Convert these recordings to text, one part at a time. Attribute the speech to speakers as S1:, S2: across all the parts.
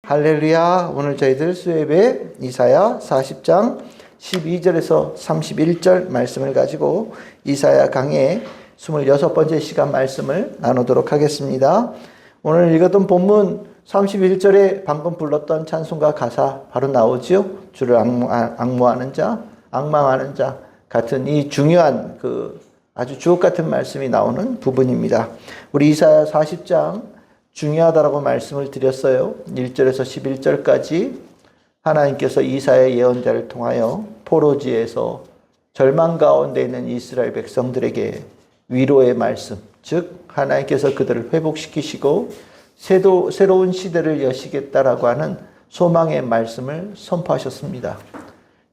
S1: 할렐루야. 오늘 저희들 수요예배 이사야 40장 12절에서 31절 말씀을 가지고 이사야 강의 26번째 시간 말씀을 나누도록 하겠습니다. 오늘 읽었던 본문 31절에 방금 불렀던 찬송가 가사 바로 나오지요. 주를 앙모하는 자, 앙망하는 자 같은 이 중요한 아주 주옥 같은 말씀이 나오는 부분입니다. 우리 이사야 40장 중요하다라고 말씀을 드렸어요. 1절에서 11절까지 하나님께서 이사야 예언자를 통하여 포로지에서 절망 가운데 있는 이스라엘 백성들에게 위로의 말씀, 즉 하나님께서 그들을 회복시키시고 새로운 시대를 여시겠다라고 하는 소망의 말씀을 선포하셨습니다.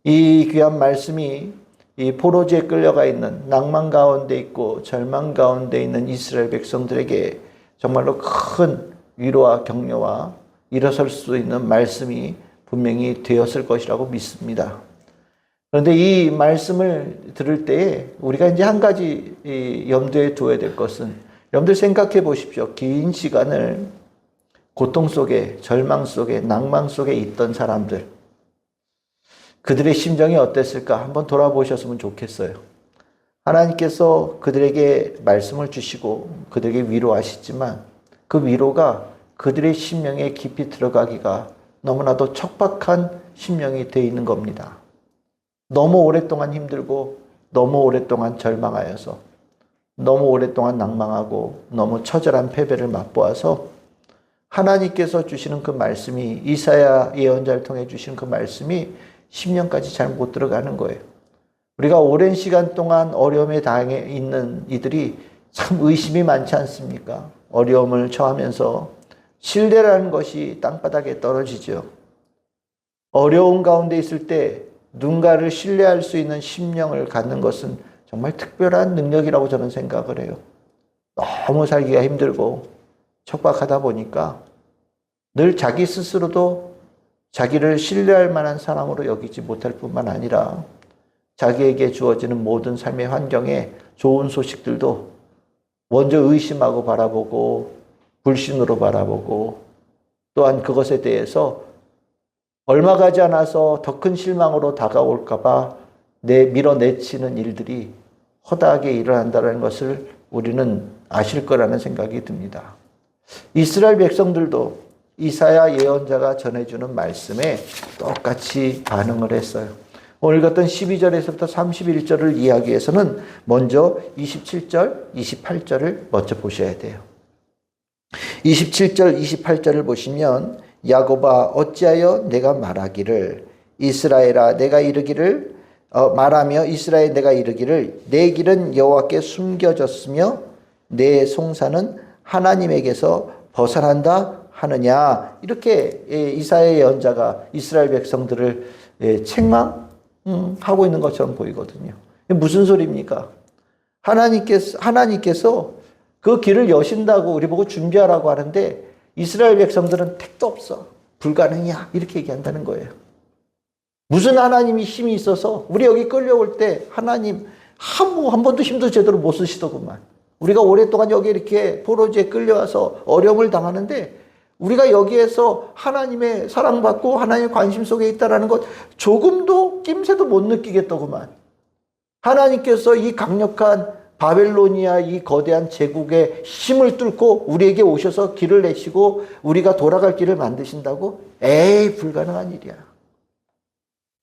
S1: 이 귀한 말씀이 이 포로지에 끌려가 있는 낭만 가운데 있고 절망 가운데 있는 이스라엘 백성들에게 정말로 큰 위로와 격려와 일어설 수 있는 말씀이 분명히 되었을 것이라고 믿습니다. 그런데 이 말씀을 들을 때에 우리가 이제 한 가지 염두에 두어야 될 것은, 여러분들 생각해 보십시오. 긴 시간을 고통 속에, 절망 속에, 낭만 속에 있던 사람들, 그들의 심정이 어땠을까 한번 돌아보셨으면 좋겠어요. 하나님께서 그들에게 말씀을 주시고 그들에게 위로하시지만 그 위로가 그들의 심령에 깊이 들어가기가 너무나도 척박한 심령이 되어 있는 겁니다. 너무 오랫동안 힘들고 너무 오랫동안 절망하여서 너무 오랫동안 낭망하고 너무 처절한 패배를 맛보아서 하나님께서 주시는 그 말씀이, 이사야 예언자를 통해 주시는 그 말씀이 심령까지 잘 못 들어가는 거예요. 우리가 오랜 시간 동안 어려움에 당해 있는 이들이 참 의심이 많지 않습니까? 어려움을 처하면서 신뢰라는 것이 땅바닥에 떨어지죠. 어려움 가운데 있을 때 누군가를 신뢰할 수 있는 심령을 갖는 것은 정말 특별한 능력이라고 저는 생각을 해요. 너무 살기가 힘들고 척박하다 보니까 늘 자기 스스로도 자기를 신뢰할 만한 사람으로 여기지 못할 뿐만 아니라 자기에게 주어지는 모든 삶의 환경에 좋은 소식들도 먼저 의심하고 바라보고 불신으로 바라보고, 또한 그것에 대해서 얼마 가지 않아서 더 큰 실망으로 다가올까 봐 밀어내치는 일들이 허다하게 일어난다는 것을 우리는 아실 거라는 생각이 듭니다. 이스라엘 백성들도 이사야 예언자가 전해주는 말씀에 똑같이 반응을 했어요. 오늘 같은 12절에서부터 31절을 이해하기 위해서는 먼저 27절, 28절을 먼저 보셔야 돼요. 27절, 28절을 보시면 야곱아 어찌하여 내가 말하기를, 이스라엘아 내가 이르기를 말하며 이스라엘 내가 이르기를 내 길은 여호와께 숨겨졌으며 내 송사는 하나님에게서 벗어난다 하느냐. 이렇게 이사야 예언자가 이스라엘 백성들을 책망하고 있는 것처럼 보이거든요. 무슨 소리입니까? 하나님께서 그 길을 여신다고 우리 보고 준비하라고 하는데 이스라엘 백성들은 택도 없어, 불가능이야, 이렇게 얘기한다는 거예요. 무슨 하나님이 힘이 있어서 우리 여기 끌려올 때 하나님 한 번도 힘도 제대로 못 쓰시더구만. 우리가 오랫동안 여기 이렇게 포로지에 끌려와서 어려움을 당하는데 우리가 여기에서 하나님의 사랑받고 하나님의 관심 속에 있다는 것 조금도 낌새도 못 느끼겠더구만. 하나님께서 이 강력한 바벨로니아 이 거대한 제국의 힘을 뚫고 우리에게 오셔서 길을 내시고 우리가 돌아갈 길을 만드신다고? 에이, 불가능한 일이야.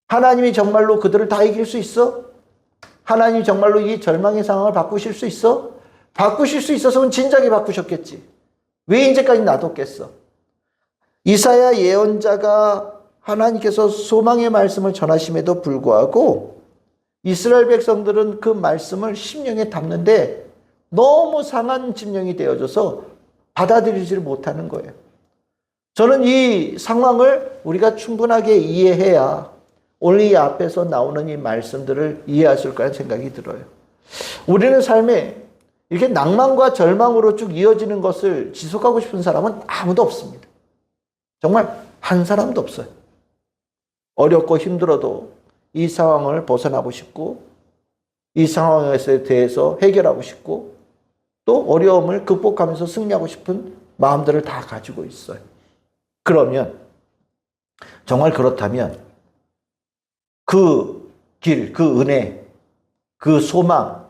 S1: 하나님이 정말로 그들을 다 이길 수 있어? 하나님이 정말로 이 절망의 상황을 바꾸실 수 있어? 바꾸실 수 있었으면 진작에 바꾸셨겠지. 왜 이제까지 놔뒀겠어? 이사야 예언자가 하나님께서 소망의 말씀을 전하심에도 불구하고 이스라엘 백성들은 그 말씀을 심령에 담는데 너무 상한 심령이 되어져서 받아들이지를 못하는 거예요. 저는 이 상황을 우리가 충분하게 이해해야 오늘 이 앞에서 나오는 이 말씀들을 이해할 수 있을 생각이 들어요. 우리는 삶에 이렇게 낭만과 절망으로 쭉 이어지는 것을 지속하고 싶은 사람은 아무도 없습니다. 정말 한 사람도 없어요. 어렵고 힘들어도 이 상황을 벗어나고 싶고 이 상황에 대해서 해결하고 싶고 또 어려움을 극복하면서 승리하고 싶은 마음들을 다 가지고 있어요. 그러면 정말 그렇다면 그 길, 그 은혜, 그 소망,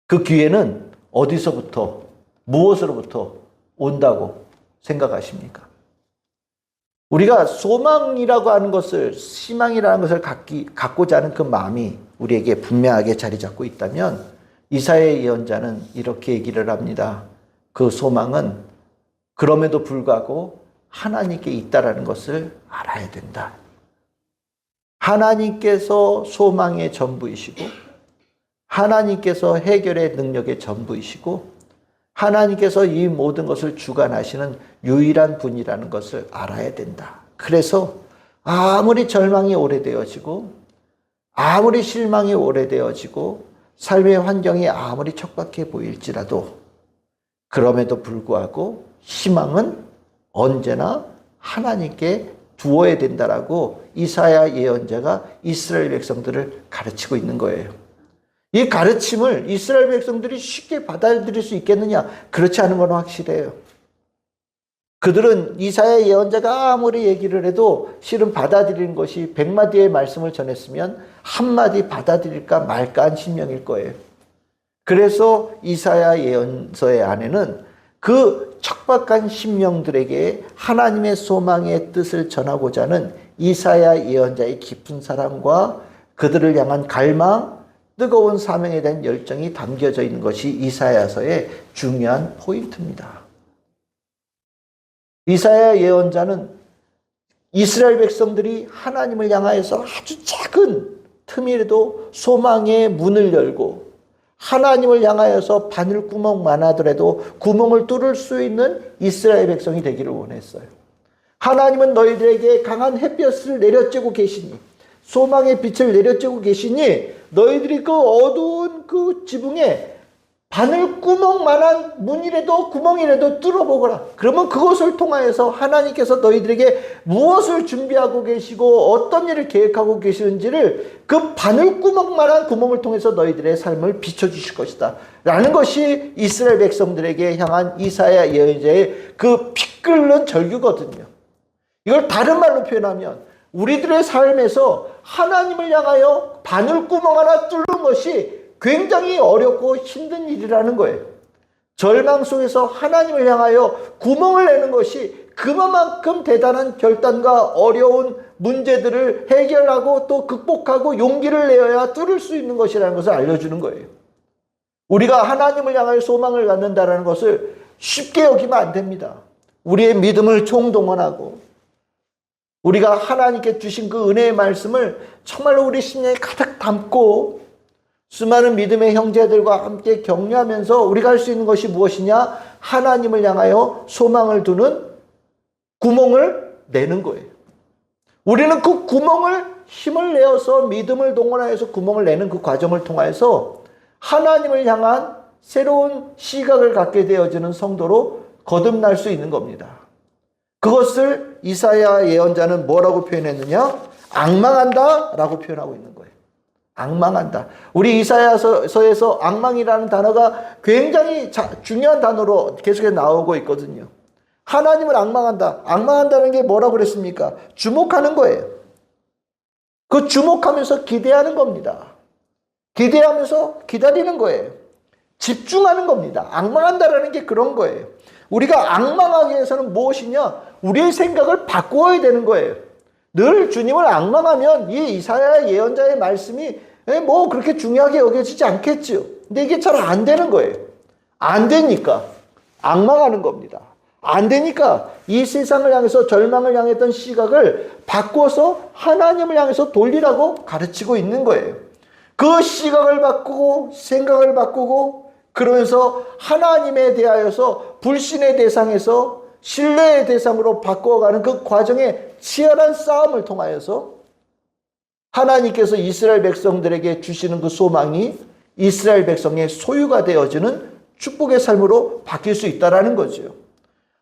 S1: 그 기회는 어디서부터, 무엇으로부터 온다고 생각하십니까? 우리가 소망이라고 하는 것을, 희망이라는 것을 갖고자 하는 그 마음이 우리에게 분명하게 자리 잡고 있다면 이사야 예언자는 이렇게 얘기를 합니다. 그 소망은 그럼에도 불구하고 하나님께 있다라는 것을 알아야 된다. 하나님께서 소망의 전부이시고 하나님께서 해결의 능력의 전부이시고 하나님께서 이 모든 것을 주관하시는 유일한 분이라는 것을 알아야 된다. 그래서 아무리 절망이 오래되어지고 아무리 실망이 오래되어지고 삶의 환경이 아무리 척박해 보일지라도 그럼에도 불구하고 희망은 언제나 하나님께 두어야 된다라고 이사야 예언자가 이스라엘 백성들을 가르치고 있는 거예요. 이 가르침을 이스라엘 백성들이 쉽게 받아들일 수 있겠느냐? 그렇지 않은 건 확실해요. 그들은 이사야 예언자가 아무리 얘기를 해도 실은 받아들이는 것이 100마디의 말씀을 전했으면 한마디 받아들일까 말까 한 심령일 거예요. 그래서 이사야 예언서의 안에는 그 척박한 심령들에게 하나님의 소망의 뜻을 전하고자 하는 이사야 예언자의 깊은 사랑과 그들을 향한 갈망, 뜨거운 사명에 대한 열정이 담겨져 있는 것이 이사야서의 중요한 포인트입니다. 이사야 예언자는 이스라엘 백성들이 하나님을 향하여서 아주 작은 틈이라도 소망의 문을 열고 하나님을 향하여서 바늘구멍만 하더라도 구멍을 뚫을 수 있는 이스라엘 백성이 되기를 원했어요. 하나님은 너희들에게 강한 햇볕을 내려쬐고 계시니 소망의 빛을 내려쬐고 계시니 너희들이 그 어두운 그 지붕에 바늘구멍만한 문이라도 구멍이라도 뚫어보거라. 그러면 그것을 통하여서 하나님께서 너희들에게 무엇을 준비하고 계시고 어떤 일을 계획하고 계시는지를 그 바늘구멍만한 구멍을 통해서 너희들의 삶을 비춰주실 것이다 라는 것이 이스라엘 백성들에게 향한 이사야 예언자의 그 피 끓는 절규거든요. 이걸 다른 말로 표현하면 우리들의 삶에서 하나님을 향하여 바늘구멍 하나 뚫는 것이 굉장히 어렵고 힘든 일이라는 거예요. 절망 속에서 하나님을 향하여 구멍을 내는 것이 그만큼 대단한 결단과 어려운 문제들을 해결하고 또 극복하고 용기를 내어야 뚫을 수 있는 것이라는 것을 알려주는 거예요. 우리가 하나님을 향하여 소망을 갖는다는 것을 쉽게 여기면 안 됩니다. 우리의 믿음을 총동원하고 우리가 하나님께 주신 그 은혜의 말씀을 정말로 우리 심령에 가득 담고 수많은 믿음의 형제들과 함께 격려하면서 우리가 할 수 있는 것이 무엇이냐? 하나님을 향하여 소망을 두는 구멍을 내는 거예요. 우리는 그 구멍을 힘을 내어서 믿음을 동원하여서 구멍을 내는 그 과정을 통하여서 하나님을 향한 새로운 시각을 갖게 되어지는 성도로 거듭날 수 있는 겁니다. 그것을 이사야 예언자는 뭐라고 표현했느냐? 악망한다 라고 표현하고 있는 거예요. 악망한다. 우리 이사야서에서 악망이라는 단어가 굉장히 중요한 단어로 계속해서 나오고 있거든요. 하나님을 악망한다. 악망한다는 게 뭐라고 그랬습니까? 주목하는 거예요. 그 주목하면서 기대하는 겁니다. 기대하면서 기다리는 거예요. 집중하는 겁니다. 악망한다라는 게 그런 거예요. 우리가 악망하기 위해서는 무엇이냐? 우리의 생각을 바꾸어야 되는 거예요. 늘 주님을 악망하면 이 이사야 예언자의 말씀이 뭐 그렇게 중요하게 여겨지지 않겠지요. 근데 이게 잘 안 되는 거예요. 안 되니까 악망하는 겁니다. 안 되니까 이 세상을 향해서 절망을 향했던 시각을 바꿔서 하나님을 향해서 돌리라고 가르치고 있는 거예요. 그 시각을 바꾸고 생각을 바꾸고 그러면서 하나님에 대하여서 불신의 대상에서 신뢰의 대상으로 바꿔가는 그 과정에 치열한 싸움을 통하여서 하나님께서 이스라엘 백성들에게 주시는 그 소망이 이스라엘 백성의 소유가 되어지는 축복의 삶으로 바뀔 수 있다는 거죠.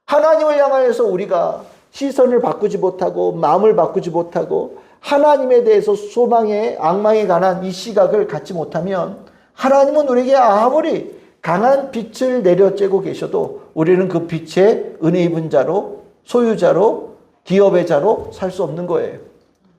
S1: 하나님을 향하여서 우리가 시선을 바꾸지 못하고 마음을 바꾸지 못하고 하나님에 대해서 소망에 악망에 관한 이 시각을 갖지 못하면 하나님은 우리에게 아무리 강한 빛을 내려쬐고 계셔도 우리는 그 빛의 은혜 입은 자로 소유자로 기업의 자로 살 수 없는 거예요.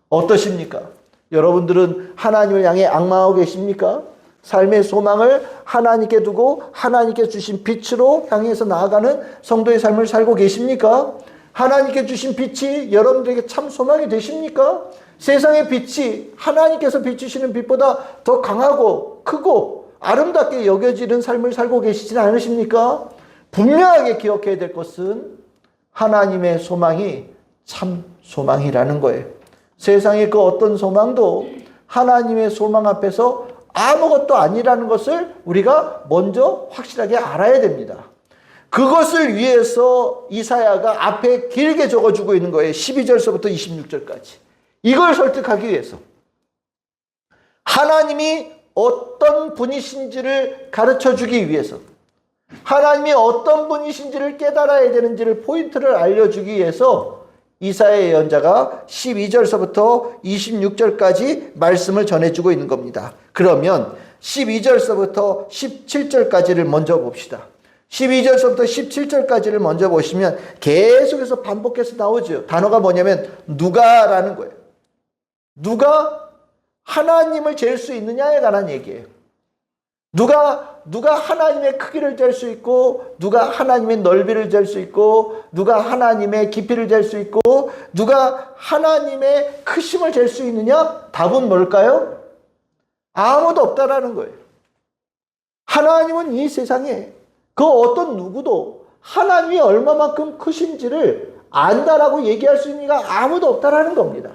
S1: 어떠십니까? 여러분들은 하나님을 향해 악망하고 계십니까? 삶의 소망을 하나님께 두고 하나님께 주신 빛으로 향해서 나아가는 성도의 삶을 살고 계십니까? 하나님께 주신 빛이 여러분들에게 참 소망이 되십니까? 세상의 빛이 하나님께서 비추시는 빛보다 더 강하고 크고 아름답게 여겨지는 삶을 살고 계시진 않으십니까? 분명하게 기억해야 될 것은 하나님의 소망이 참 소망이라는 거예요. 세상의 그 어떤 소망도 하나님의 소망 앞에서 아무것도 아니라는 것을 우리가 먼저 확실하게 알아야 됩니다. 그것을 위해서 이사야가 앞에 길게 적어주고 있는 거예요. 12절서부터 26절까지. 이걸 설득하기 위해서. 하나님이 어떤 분이신지를 가르쳐주기 위해서. 하나님이 어떤 분이신지를 깨달아야 되는지를 포인트를 알려주기 위해서 이사야 예언자가 12절서부터 26절까지 말씀을 전해주고 있는 겁니다. 그러면 12절서부터 17절까지를 먼저 봅시다. 12절서부터 17절까지를 먼저 보시면 계속해서 반복해서 나오죠. 단어가 뭐냐면 누가라는 거예요. 누가 하나님을 잴 수 있느냐에 관한 얘기예요. 누가 하나님의 크기를 잴 수 있고, 누가 하나님의 넓이를 잴 수 있고, 누가 하나님의 깊이를 잴 수 있고, 누가 하나님의 크심을 잴 수 있느냐? 답은 뭘까요? 아무도 없다라는 거예요. 하나님은 이 세상에 그 어떤 누구도 하나님이 얼마만큼 크신지를 안다라고 얘기할 수 있는 이가 아무도 없다라는 겁니다.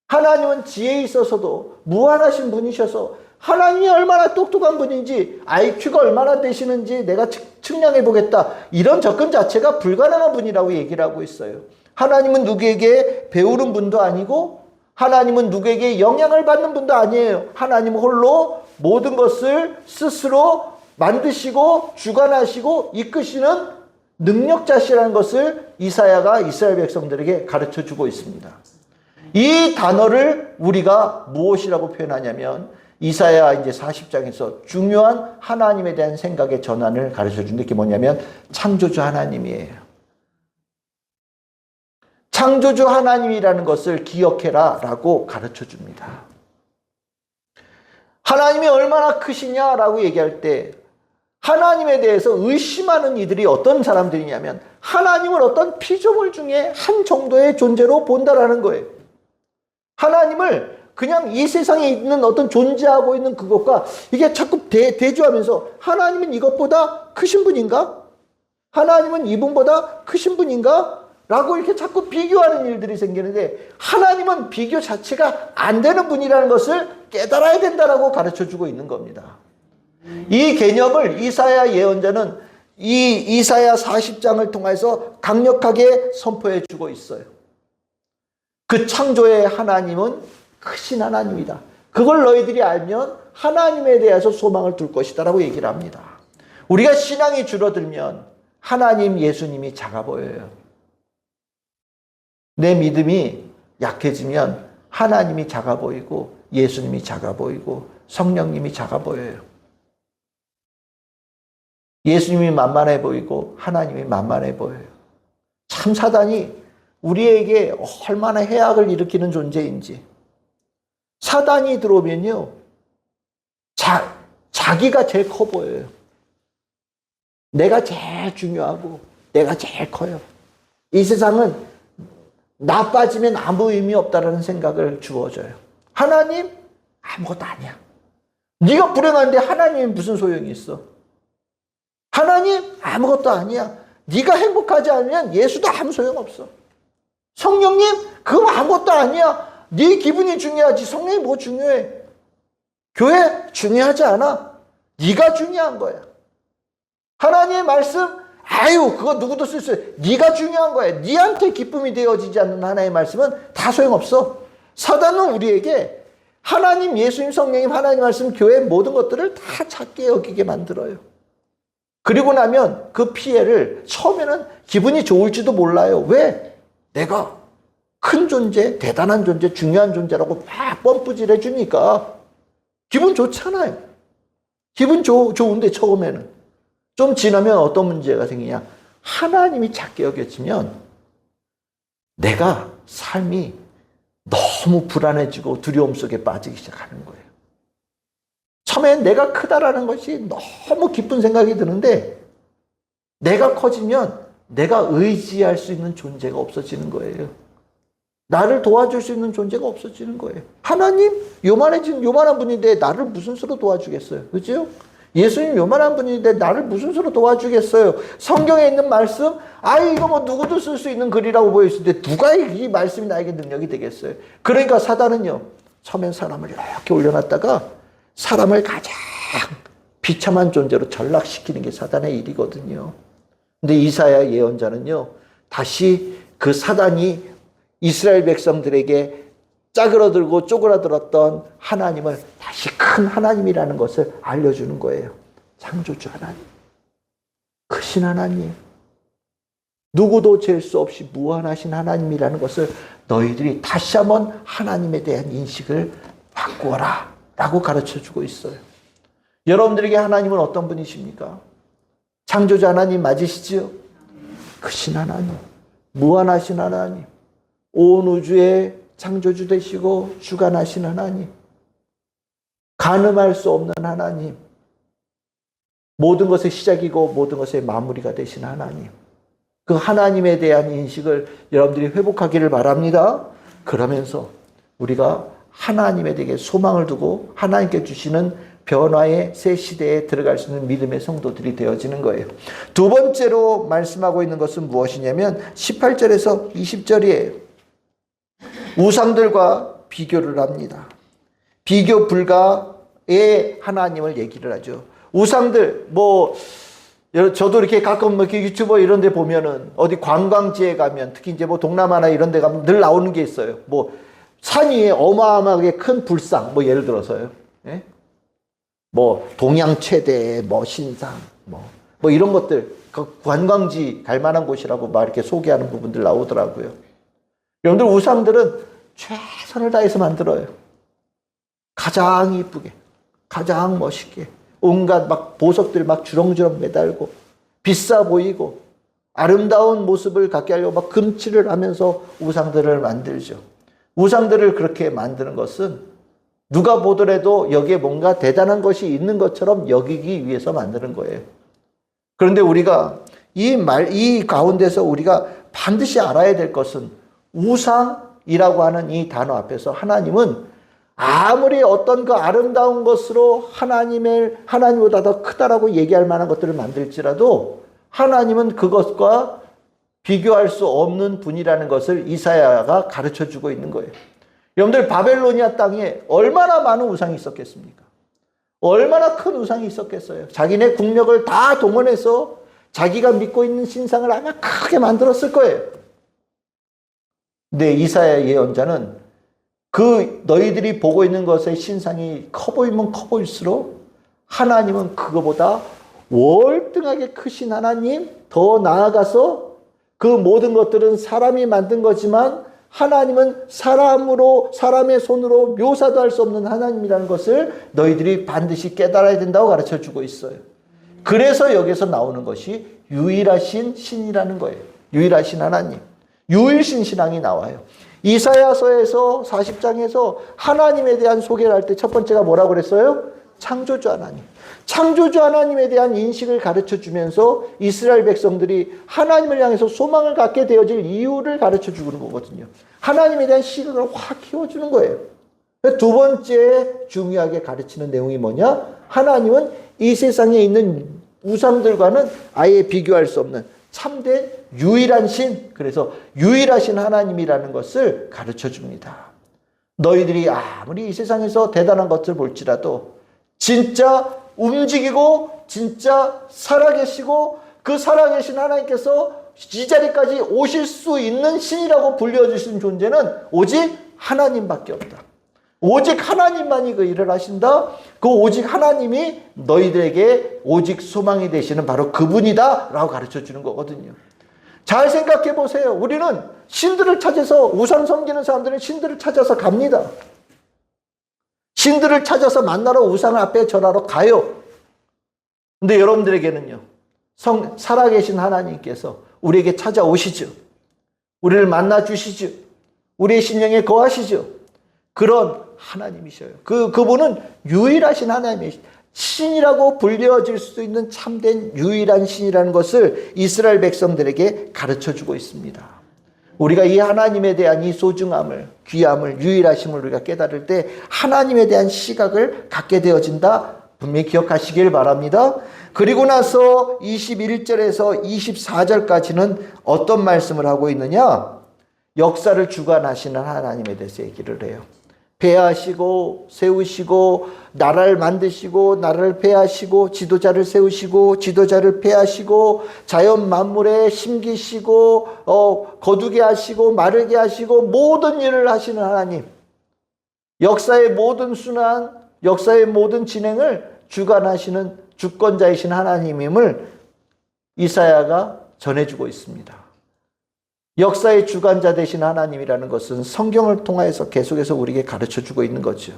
S1: 하나님은 지혜에 있어서도 무한하신 분이셔서 하나님이 얼마나 똑똑한 분인지, IQ가 얼마나 되시는지 내가 측량해 보겠다, 이런 접근 자체가 불가능한 분이라고 얘기를 하고 있어요. 하나님은 누구에게 배우는 분도 아니고, 하나님은 누구에게 영향을 받는 분도 아니에요. 하나님은 홀로 모든 것을 스스로 만드시고 주관하시고 이끄시는 능력자시라는 것을 이사야가 이스라엘 백성들에게 가르쳐주고 있습니다. 이 단어를 우리가 무엇이라고 표현하냐면, 이사야 이제 40장에서 중요한 하나님에 대한 생각의 전환을 가르쳐준 게 뭐냐면 창조주 하나님이에요. 창조주 하나님이라는 것을 기억해라 라고 가르쳐줍니다. 하나님이 얼마나 크시냐라고 얘기할 때 하나님에 대해서 의심하는 이들이 어떤 사람들이냐면 하나님을 어떤 피조물 중에 한 정도의 존재로 본다라는 거예요. 하나님을 그냥 이 세상에 있는 어떤 존재하고 있는 그것과 이게 자꾸 대조하면서 하나님은 이것보다 크신 분인가? 하나님은 이분보다 크신 분인가? 라고 이렇게 자꾸 비교하는 일들이 생기는데, 하나님은 비교 자체가 안 되는 분이라는 것을 깨달아야 된다라고 가르쳐주고 있는 겁니다. 이 개념을 이사야 예언자는 이 이사야 40장을 통해서 강력하게 선포해 주고 있어요. 그 창조의 하나님은 크신 하나님이다. 그걸 너희들이 알면 하나님에 대해서 소망을 둘 것이다 라고 얘기를 합니다. 우리가 신앙이 줄어들면 하나님, 예수님이 작아 보여요. 내 믿음이 약해지면 하나님이 작아 보이고 예수님이 작아 보이고 성령님이 작아 보여요. 예수님이 만만해 보이고 하나님이 만만해 보여요. 참 사단이 우리에게 얼마나 해악을 일으키는 존재인지. 사단이 들어오면요, 자기가 제일 커 보여요. 내가 제일 중요하고 내가 제일 커요. 이 세상은 나 빠지면 아무 의미 없다라는 생각을 주어줘요. 하나님 아무것도 아니야. 네가 불행한데 하나님이 무슨 소용이 있어? 하나님 아무것도 아니야. 네가 행복하지 않으면 예수도 아무 소용없어. 성령님 그거 아무것도 아니야. 네 기분이 중요하지 성령이 뭐 중요해? 교회 중요하지 않아. 네가 중요한 거야. 하나님의 말씀, 아유 그거 누구도 쓸 수 있어. 네가 중요한 거야. 네한테 기쁨이 되어지지 않는 하나님의 말씀은 다 소용없어. 사단은 우리에게 하나님, 예수님, 성령님, 하나님 말씀, 교회 모든 것들을 다 작게 여기게 만들어요. 그리고 나면 그 피해를 처음에는 기분이 좋을지도 몰라요. 왜? 내가 큰 존재, 대단한 존재, 중요한 존재라고 막 뻔뿌질 해주니까 기분 좋잖아요. 기분 좋은데 처음에는. 좀 지나면 어떤 문제가 생기냐. 하나님이 작게 여겨지면 내가 삶이 너무 불안해지고 두려움 속에 빠지기 시작하는 거예요. 처음엔 내가 크다라는 것이 너무 기쁜 생각이 드는데 내가 커지면 내가 의지할 수 있는 존재가 없어지는 거예요. 나를 도와줄 수 있는 존재가 없어지는 거예요. 하나님, 요만한 분인데 나를 무슨 수로 도와주겠어요? 그죠? 예수님 요만한 분인데 나를 무슨 수로 도와주겠어요? 성경에 있는 말씀, 이거 뭐 누구도 쓸 수 있는 글이라고 보였을 때 누가 이 말씀이 나에게 능력이 되겠어요? 그러니까 사단은요, 처음엔 사람을 이렇게 올려놨다가 사람을 가장 비참한 존재로 전락시키는 게 사단의 일이거든요. 근데 이사야 예언자는요, 다시 그 사단이 이스라엘 백성들에게 짜그러들고 쪼그라들었던 하나님을 다시 큰 하나님이라는 것을 알려주는 거예요. 창조주 하나님, 크신 하나님, 누구도 잴 수 없이 무한하신 하나님이라는 것을 너희들이 다시 한번 하나님에 대한 인식을 바꾸어라 라고 가르쳐주고 있어요. 여러분들에게 하나님은 어떤 분이십니까? 창조주 하나님 맞으시죠? 크신 하나님, 무한하신 하나님, 온 우주의 창조주 되시고 주관하신 하나님, 가늠할 수 없는 하나님, 모든 것의 시작이고 모든 것의 마무리가 되신 하나님, 그 하나님에 대한 인식을 여러분들이 회복하기를 바랍니다. 그러면서 우리가 하나님에 대해 소망을 두고 하나님께 주시는 변화의 새 시대에 들어갈 수 있는 믿음의 성도들이 되어지는 거예요. 두 번째로 말씀하고 있는 것은 무엇이냐면 18절에서 20절이에요. 우상들과 비교를 합니다. 비교 불가의 하나님을 얘기를 하죠. 우상들, 저도 이렇게 가끔 이렇게 유튜버 이런 데 보면은 어디 관광지에 가면 특히 이제 동남아나 이런 데 가면 늘 나오는 게 있어요. 산 위에 어마어마하게 큰 불상, 예를 들어서요. 예? 동양 최대, 신상, 이런 것들, 그 관광지 갈 만한 곳이라고 막 이렇게 소개하는 부분들 나오더라고요. 여러분들 우상들은 최선을 다해서 만들어요. 가장 이쁘게, 가장 멋있게, 온갖 보석들 주렁주렁 매달고, 비싸 보이고, 아름다운 모습을 갖게 하려고 금칠을 하면서 우상들을 만들죠. 우상들을 그렇게 만드는 것은 누가 보더라도 여기에 뭔가 대단한 것이 있는 것처럼 여기기 위해서 만드는 거예요. 그런데 우리가 이 가운데서 우리가 반드시 알아야 될 것은 우상이라고 하는 이 단어 앞에서 하나님은 아무리 어떤 그 아름다운 것으로 하나님보다 더 크다라고 얘기할 만한 것들을 만들지라도 하나님은 그것과 비교할 수 없는 분이라는 것을 이사야가 가르쳐주고 있는 거예요. 여러분들 바벨로니아 땅에 얼마나 많은 우상이 있었겠습니까? 얼마나 큰 우상이 있었겠어요? 자기네 국력을 다 동원해서 자기가 믿고 있는 신상을 아마 크게 만들었을 거예요. 근데 이사야 예언자는 너희들이 보고 있는 것의 신상이 커 보이면 커 보일수록 하나님은 그거보다 월등하게 크신 하나님, 더 나아가서 그 모든 것들은 사람이 만든 거지만 하나님은 사람의 손으로 묘사도 할 수 없는 하나님이라는 것을 너희들이 반드시 깨달아야 된다고 가르쳐 주고 있어요. 그래서 여기서 나오는 것이 유일하신 신이라는 거예요. 유일하신 하나님. 유일신 신앙이 나와요. 이사야서에서 40장에서 하나님에 대한 소개를 할 때 첫 번째가 뭐라고 그랬어요? 창조주 하나님. 창조주 하나님에 대한 인식을 가르쳐 주면서 이스라엘 백성들이 하나님을 향해서 소망을 갖게 되어질 이유를 가르쳐 주는 거거든요. 하나님에 대한 시각을 확 키워주는 거예요. 두 번째 중요하게 가르치는 내용이 뭐냐? 하나님은 이 세상에 있는 우상들과는 아예 비교할 수 없는 참된 유일한 신, 그래서 유일하신 하나님이라는 것을 가르쳐 줍니다. 너희들이 아무리 이 세상에서 대단한 것을 볼지라도 진짜 움직이고 진짜 살아계시고 그 살아계신 하나님께서 이 자리까지 오실 수 있는 신이라고 불려주신 존재는 오직 하나님밖에 없다. 오직 하나님만이 그 일을 하신다. 그 오직 하나님이 너희들에게 오직 소망이 되시는 바로 그분이다 라고 가르쳐 주는 거거든요. 잘 생각해 보세요. 우리는 신들을 찾아서, 우상 섬기는 사람들은 신들을 찾아서 갑니다. 신들을 찾아서 만나러 우상 앞에 절하러 가요. 근데 여러분들에게는요, 살아계신 하나님께서 우리에게 찾아오시죠. 우리를 만나 주시죠. 우리의 심령에 거하시죠. 그런 하나님이셔요. 그분은 유일하신 하나님이시죠. 신이라고 불려질 수 있는 참된 유일한 신이라는 것을 이스라엘 백성들에게 가르쳐주고 있습니다. 우리가 이 하나님에 대한 이 소중함을, 귀함을, 유일하심을 우리가 깨달을 때 하나님에 대한 시각을 갖게 되어진다. 분명히 기억하시길 바랍니다. 그리고 나서 21절에서 24절까지는 어떤 말씀을 하고 있느냐? 역사를 주관하시는 하나님에 대해서 얘기를 해요. 폐하시고 세우시고 나라를 만드시고 나라를 폐하시고 지도자를 세우시고 지도자를 폐하시고 자연 만물에 심기시고 거두게 하시고 마르게 하시고 모든 일을 하시는 하나님, 역사의 모든 순환, 역사의 모든 진행을 주관하시는 주권자이신 하나님임을 이사야가 전해주고 있습니다. 역사의 주관자 되신 하나님이라는 것은 성경을 통해서 계속해서 우리에게 가르쳐주고 있는 거죠.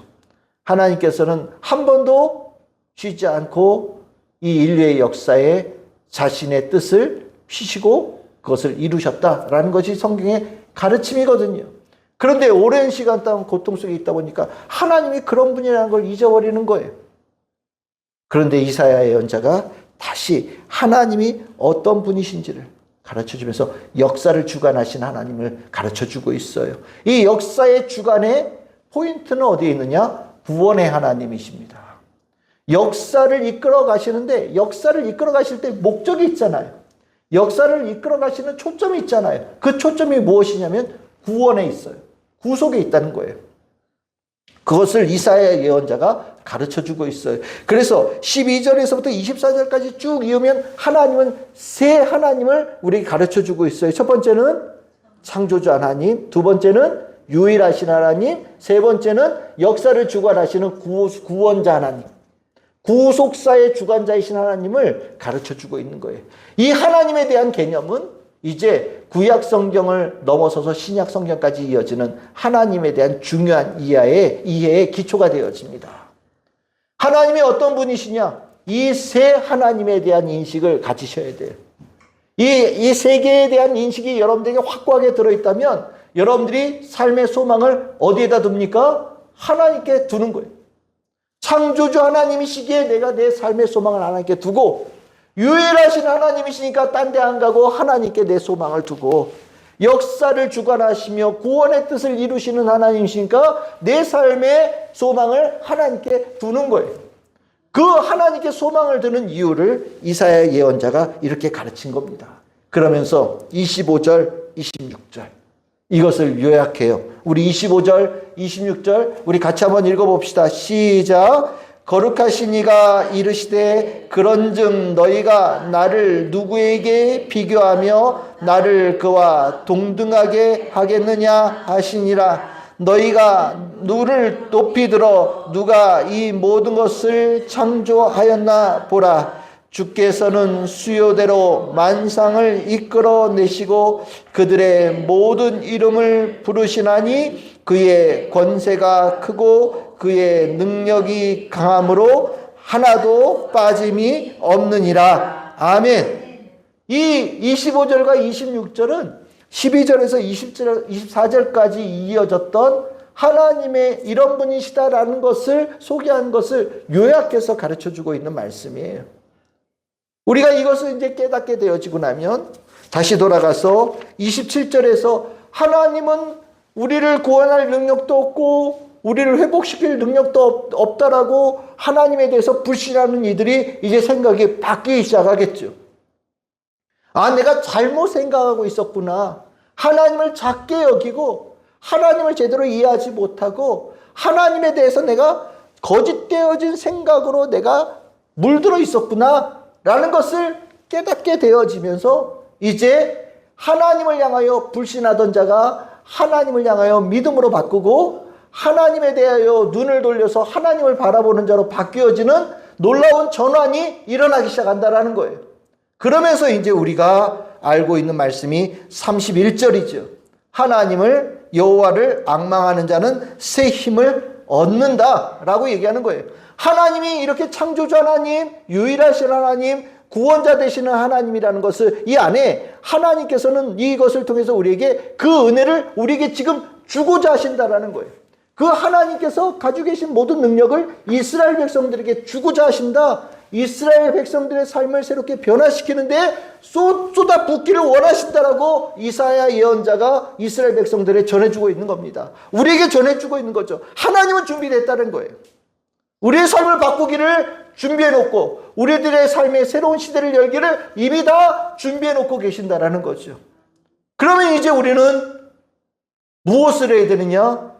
S1: 하나님께서는 한 번도 쉬지 않고 이 인류의 역사에 자신의 뜻을 피시고 그것을 이루셨다라는 것이 성경의 가르침이거든요. 그런데 오랜 시간 동안 고통 속에 있다 보니까 하나님이 그런 분이라는 걸 잊어버리는 거예요. 그런데 이사야 예언자가 다시 하나님이 어떤 분이신지를 가르쳐주면서 역사를 주관하신 하나님을 가르쳐주고 있어요. 이 역사의 주관의 포인트는 어디에 있느냐? 구원의 하나님이십니다. 역사를 이끌어 가시는데 역사를 이끌어 가실 때 목적이 있잖아요. 역사를 이끌어 가시는 초점이 있잖아요. 그 초점이 무엇이냐면 구원에 있어요. 구속에 있다는 거예요. 그것을 이사야 예언자가 가르쳐주고 있어요. 그래서 12절에서부터 24절까지 쭉 이으면 하나님은 세 하나님을 우리에게 가르쳐주고 있어요. 첫 번째는 창조주 하나님, 두 번째는 유일하신 하나님, 세 번째는 역사를 주관하시는 구원자 하나님, 구속사의 주관자이신 하나님을 가르쳐주고 있는 거예요. 이 하나님에 대한 개념은 이제 구약 성경을 넘어서서 신약 성경까지 이어지는 하나님에 대한 중요한 이해의 기초가 되어집니다. 하나님이 어떤 분이시냐? 이 세 하나님에 대한 인식을 가지셔야 돼요. 이 세계에 대한 인식이 여러분들에게 확고하게 들어있다면 여러분들이 삶의 소망을 어디에다 둡니까? 하나님께 두는 거예요. 창조주 하나님이시기에 내가 내 삶의 소망을 하나님께 두고, 유일하신 하나님이시니까 딴 데 안 가고 하나님께 내 소망을 두고, 역사를 주관하시며 구원의 뜻을 이루시는 하나님이시니까 내 삶의 소망을 하나님께 두는 거예요. 그 하나님께 소망을 두는 이유를 이사야 예언자가 이렇게 가르친 겁니다. 그러면서 25절, 26절 이것을 요약해요. 우리 25절, 26절 우리 같이 한번 읽어봅시다. 시작. 거룩하신 이가 이르시되 그런즉 너희가 나를 누구에게 비교하며 나를 그와 동등하게 하겠느냐 하시니라. 너희가 누를 높이 들어 누가 이 모든 것을 창조하였나 보라. 주께서는 수요대로 만상을 이끌어내시고 그들의 모든 이름을 부르시나니 그의 권세가 크고 그의 능력이 강함으로 하나도 빠짐이 없느니라. 아멘. 이 25절과 26절은 12절에서 24절까지 이어졌던 하나님의 이런 분이시다라는 것을 소개한 것을 요약해서 가르쳐주고 있는 말씀이에요. 우리가 이것을 이제 깨닫게 되어지고 나면 다시 돌아가서 27절에서 하나님은 우리를 구원할 능력도 없고 우리를 회복시킬 능력도 없다라고 하나님에 대해서 불신하는 이들이 이제 생각이 바뀌기 시작하겠죠. 아, 내가 잘못 생각하고 있었구나. 하나님을 작게 여기고 하나님을 제대로 이해하지 못하고 하나님에 대해서 내가 거짓되어진 생각으로 내가 물들어 있었구나 라는 것을 깨닫게 되어지면서 이제 하나님을 향하여 불신하던 자가 하나님을 향하여 믿음으로 바꾸고 하나님에 대하여 눈을 돌려서 하나님을 바라보는 자로 바뀌어지는 놀라운 전환이 일어나기 시작한다라는 거예요. 그러면서 이제 우리가 알고 있는 말씀이 31절이죠. 하나님을 여호와를 앙망하는 자는 새 힘을 얻는다라고 얘기하는 거예요. 하나님이 이렇게 창조주 하나님, 유일하신 하나님, 구원자 되시는 하나님이라는 것을 이 안에 하나님께서는 이것을 통해서 우리에게 그 은혜를 우리에게 지금 주고자 하신다라는 거예요. 그 하나님께서 가지고 계신 모든 능력을 이스라엘 백성들에게 주고자 하신다. 이스라엘 백성들의 삶을 새롭게 변화시키는데 쏟아 붓기를 원하신다라고 이사야 예언자가 이스라엘 백성들에 전해주고 있는 겁니다. 우리에게 전해주고 있는 거죠. 하나님은 준비됐다는 거예요. 우리의 삶을 바꾸기를 준비해놓고 우리들의 삶의 새로운 시대를 열기를 이미 다 준비해놓고 계신다라는 거죠. 그러면 이제 우리는 무엇을 해야 되느냐?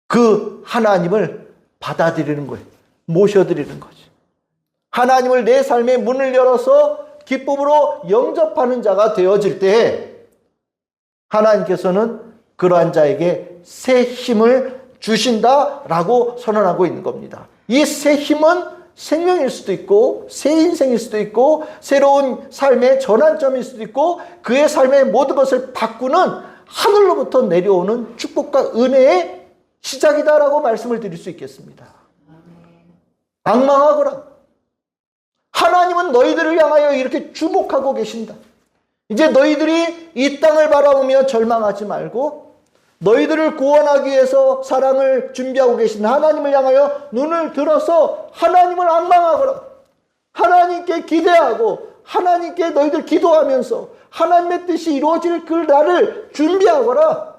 S1: 그 하나님을 받아들이는 거예요. 모셔드리는 거죠. 하나님을 내 삶의 문을 열어서 기쁨으로 영접하는 자가 되어질 때 하나님께서는 그러한 자에게 새 힘을 주신다라고 선언하고 있는 겁니다. 이 새 힘은 생명일 수도 있고 새 인생일 수도 있고 새로운 삶의 전환점일 수도 있고 그의 삶의 모든 것을 바꾸는 하늘로부터 내려오는 축복과 은혜의 시작이다라고 말씀을 드릴 수 있겠습니다. 앙망하거라. 하나님은 너희들을 향하여 이렇게 주목하고 계신다. 이제 너희들이 이 땅을 바라보며 절망하지 말고 너희들을 구원하기 위해서 사랑을 준비하고 계신 하나님을 향하여 눈을 들어서 하나님을 앙망하거라. 하나님께 기대하고 하나님께 너희들 기도하면서 하나님의 뜻이 이루어질 그 날을 준비하거라.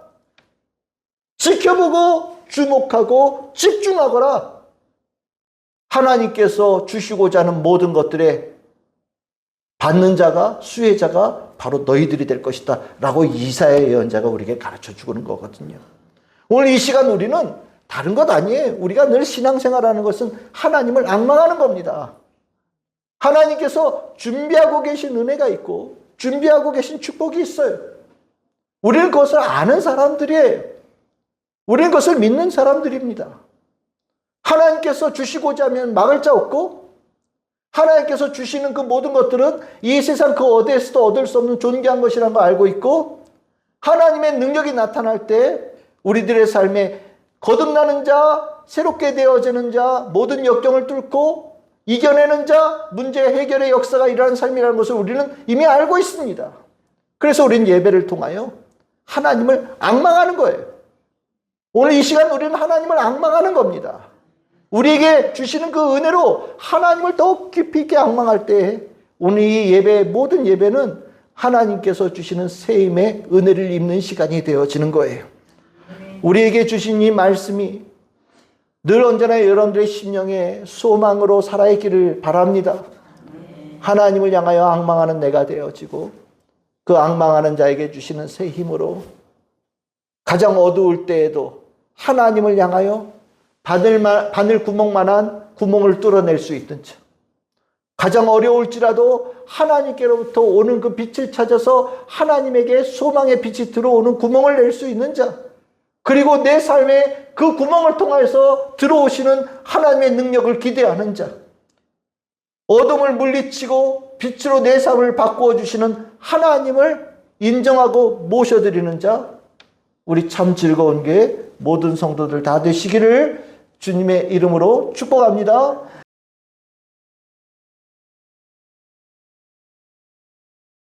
S1: 지켜보고 주목하고 집중하거라. 하나님께서 주시고자 하는 모든 것들에 받는 자가 수혜자가 바로 너희들이 될 것이다 라고 이사야 예언자가 우리에게 가르쳐 주는 거거든요. 오늘 이 시간 우리는 다른 것 아니에요. 우리가 늘 신앙생활하는 것은 하나님을 앙망하는 겁니다. 하나님께서 준비하고 계신 은혜가 있고 준비하고 계신 축복이 있어요. 우리는 그것을 아는 사람들이에요. 우리는 그것을 믿는 사람들입니다. 하나님께서 주시고자 하면 막을 자 없고 하나님께서 주시는 그 모든 것들은 이 세상 그 어디에서도 얻을 수 없는 존귀한 것이라는 걸 알고 있고 하나님의 능력이 나타날 때 우리들의 삶에 거듭나는 자, 새롭게 되어지는 자, 모든 역경을 뚫고 이겨내는 자, 문제 해결의 역사가 일어나는 삶이라는 것을 우리는 이미 알고 있습니다. 그래서 우리는 예배를 통하여 하나님을 앙망하는 거예요. 오늘 이 시간 우리는 하나님을 앙망하는 겁니다. 우리에게 주시는 그 은혜로 하나님을 더욱 깊이 있게 앙망할 때 오늘 이 예배, 모든 예배는 하나님께서 주시는 새 힘의 은혜를 입는 시간이 되어지는 거예요. 우리에게 주신 이 말씀이 늘 언제나 여러분들의 심령의 소망으로 살아있기를 바랍니다. 하나님을 향하여 앙망하는 내가 되어지고 그 앙망하는 자에게 주시는 새 힘으로 가장 어두울 때에도 하나님을 향하여 바늘 구멍만한 구멍을 뚫어낼 수 있는 자, 가장 어려울지라도 하나님께로부터 오는 그 빛을 찾아서 하나님에게 소망의 빛이 들어오는 구멍을 낼 수 있는 자, 그리고 내 삶에 그 구멍을 통해서 들어오시는 하나님의 능력을 기대하는 자, 어둠을 물리치고 빛으로 내 삶을 바꾸어 주시는 하나님을 인정하고 모셔드리는 자, 우리 참 즐거운 교회 모든 성도들 다 되시기를 주님의 이름으로 축복합니다.